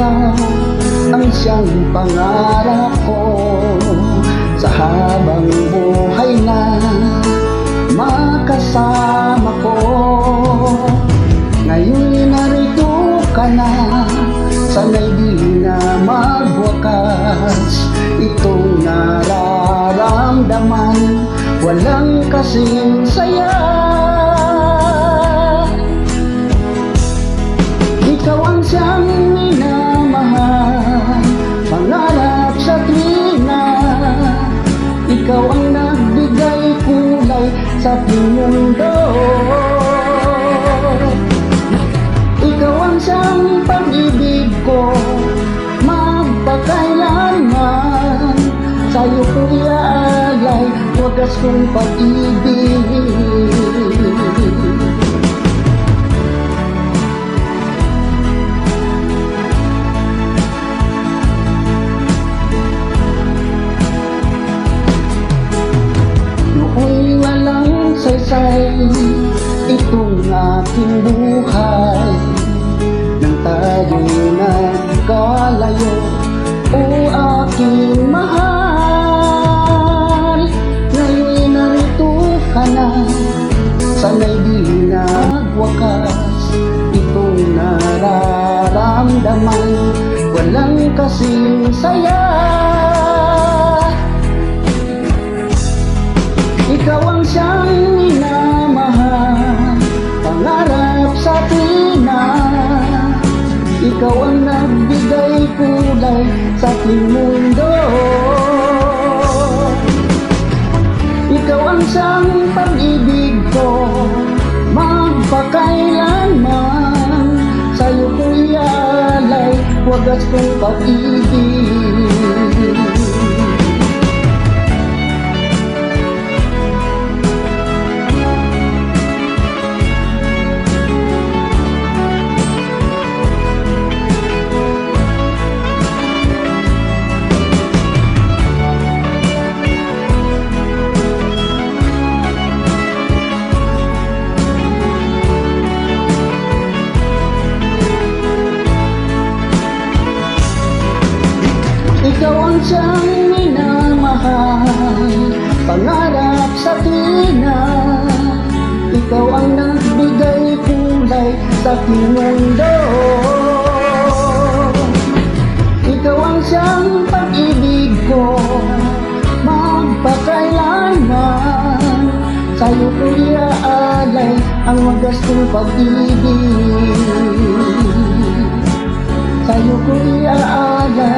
ikaw ang siyang pangarap ko. Sa habang buhay na makasama ko. Ngayon narito ka na, sana'y di na magwakas. Itong nararamdaman, walang kasing saya. Ikaw ang siyang minamahal, pangarap sa tuwina. Ikaw ang nagbigay kulay sa aking mundo. Ikaw ang siyang pag-ibig ko, magpakailanman. Sa'yo ko iaalay, wagas kong pag-ibig. Noon walang saysay itong aking buhay, nang tayo'y nagkalayo, o aking mahal. Ngayon'y narito ka na, sana'y di nagwakas. Itong nararamdaman, walang kasing saya. Ikaw ang siyang minamahal, pangarap sa tuwina. Ikaw ang nagbigay kulay sa aking mundo. Ikaw ang siyang pag-ibig ko, magpakailanman. Sa'yo ko iaalay, wagas kong pag-ibig. Ikaw ang siyang minamahal, pangarap sa tuwina. Ikaw ang nagbigay kulay sa aking mundo. Ikaw ang siyang pag-ibig ko, magpakailanman. Sa'yo ko iaalay ang wagas kong pag-ibig. Sa'yo ko iaalay